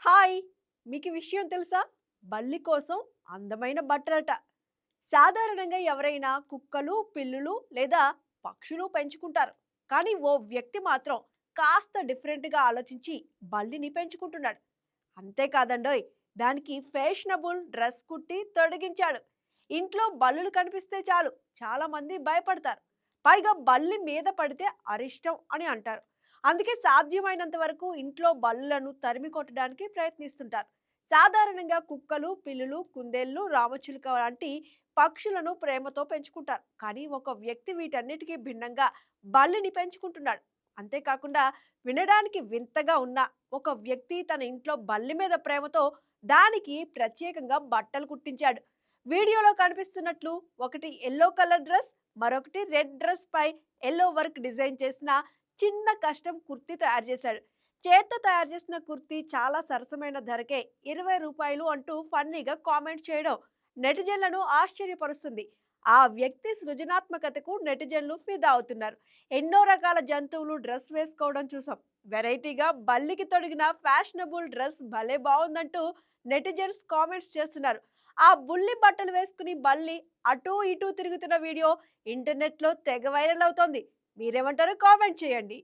Hi! మీకు ఈ విషయం తెలుసా? బల్లి కోసం అందమైన బట్టలట. సాధారణంగా ఎవరైనా కుక్కలు, పిల్లులు లేదా పక్షులు పెంచుకుంటారు. కానీ ఓ వ్యక్తి మాత్రం కాస్త డిఫరెంట్‌గా ఆలోచించి బల్లిని పెంచుకుంటున్నాడు. అంతేకాదండోయ్! దానికి ఫ్యాషనబుల్ డ్రెస్ కుట్టి తొడిగించాడు. ఇంట్లో బల్లులు కనిపిస్తే చాలు చాలామంది భయపడతారు. పైగా బల్లి మీద పడితే అరిష్టం అని అంటారు. అందుకే సాధ్యమైనంత వరకు ఇంట్లో బల్లులను తరిమి కొట్టడానికి ప్రయత్నిస్తుంటారు. సాధారణంగా కుక్కలు, పిల్లులు, కుందేళ్లు, రామచిలుక లాంటి పక్షులను ప్రేమతో పెంచుకుంటారు. కానీ ఒక వ్యక్తి వీటన్నిటికీ భిన్నంగా బల్లిని పెంచుకుంటున్నాడు. అంతేకాకుండా వినడానికి వింతగా ఉన్న ఒక వ్యక్తి తన ఇంట్లో బల్లి మీద ప్రేమతో దానికి ప్రత్యేకంగా బట్టలు కుట్టించాడు. వీడియోలో కనిపిస్తున్నట్లు ఒకటి ఎల్లో కలర్ డ్రెస్, మరొకటి రెడ్ డ్రెస్ పై ఎల్లో వర్క్ డిజైన్ చేసిన చిన్న కష్టం కుర్తీ తయారు చేశాడు. చేత్తో తయారు చేసిన కుర్తీ చాలా సరసమైన ధరకే రూ. 20 అంటూ ఫన్నీగా కామెంట్ చేయడం నెటిజన్లను ఆశ్చర్యపరుస్తుంది. ఆ వ్యక్తి సృజనాత్మకతకు నెటిజన్లు ఫిదా అవుతున్నారు. ఎన్నో రకాల జంతువులు డ్రెస్ వేసుకోవడం చూసాం. వెరైటీగా బల్లికి తొడిగిన ఫ్యాషనబుల్ డ్రెస్ భలే బాగుందంటూ నెటిజన్స్ కామెంట్స్ చేస్తున్నారు. ఆ బుల్లి బట్టలు వేసుకుని బల్లి అటూ ఇటూ తిరుగుతున్న వీడియో ఇంటర్నెట్లో తెగ వైరల్ అవుతోంది. మీరేమంటారో కామెంట్ చేయండి.